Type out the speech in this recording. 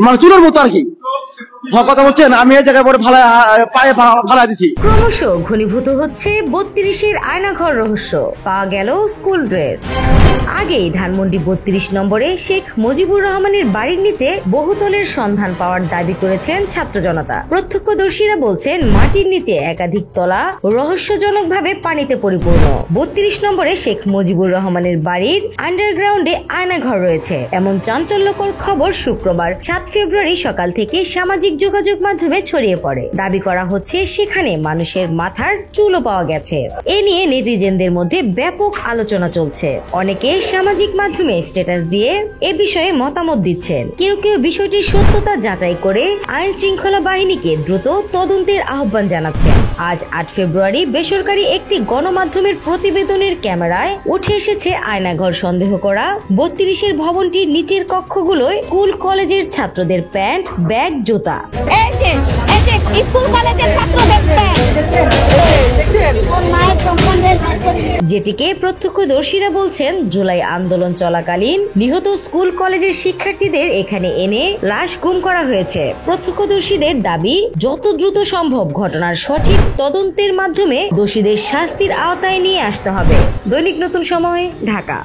মানে চুলের মতো আর কি। কথা বলছেন, আমি এই জায়গায় পরে পায়ে ফালা দিচ্ছি। ক্রমশ ঘনীভূত হচ্ছে 32-এর আয়নাঘর রহস্য। পাওয়া গেল স্কুল ড্রেস। আগেই ধানমন্ডি 32 নম্বরে শেখ মুজিবুর রহমানের বাড়ির নিচে বহুতলের সন্ধান পাওয়ার দাবি করেছেন ছাত্র জনতা। প্রত্যক্ষদর্শীরা বলছেন মাটির নিচে একাধিক তলা রহস্যজনকভাবে পানিতে পরিপূর্ণ। 32 নম্বরে শেখ মুজিবুর রহমানের বাড়ির আন্ডারগ্রাউন্ডে আয়নাঘর রয়েছে এমন চাঞ্চল্যকর খবর শুক্রবার 7 ফেব্রুয়ারি সকাল থেকে সামাজিক যোগাযোগ মাধ্যমে ছড়িয়ে পড়ে। দাবি করা হচ্ছে সেখানে মানুষের মাথার চুলও পাওয়া গেছে। এ নিয়ে নেটিজেনদের মধ্যে ব্যাপক আলোচনা চলছে। অনেকে সামাজিক মাধ্যমে স্ট্যাটাস দিয়ে এ বিষয়ে মতামত দিচ্ছেন। কেউ কেউ বিষয়টির সত্যতা যাচাই করে আইন শৃঙ্খলা বাহিনীকে দ্রুত তদন্তের আহ্বান জানাচ্ছেন। আজ 8 ফেব্রুয়ারি বেসরকারি একটি গণমাধ্যমের প্রতিবেদনের ক্যামেরায় উঠে এসেছে আয়নাঘর সন্দেহ করা 32-এর ভবনটির নিচের কক্ষগুলোয় স্কুল কলেজের ছাত্রদের প্যান্ট, ব্যাগ, জুতা। যেটিকে প্রত্যক্ষদর্শীরা বলছেন জুলাই আন্দোলন চলাকালীন নিহত স্কুল কলেজের শিক্ষার্থীদের এখানে এনে লাশ গুম করা হয়েছে। প্রত্যক্ষদর্শীদের দাবি যত দ্রুত সম্ভব ঘটনার সঠিক তদন্তের মাধ্যমে দোষীদের শাস্তির আওতায় নিয়ে আসতে হবে। দৈনিক নতুন সময়, ঢাকা।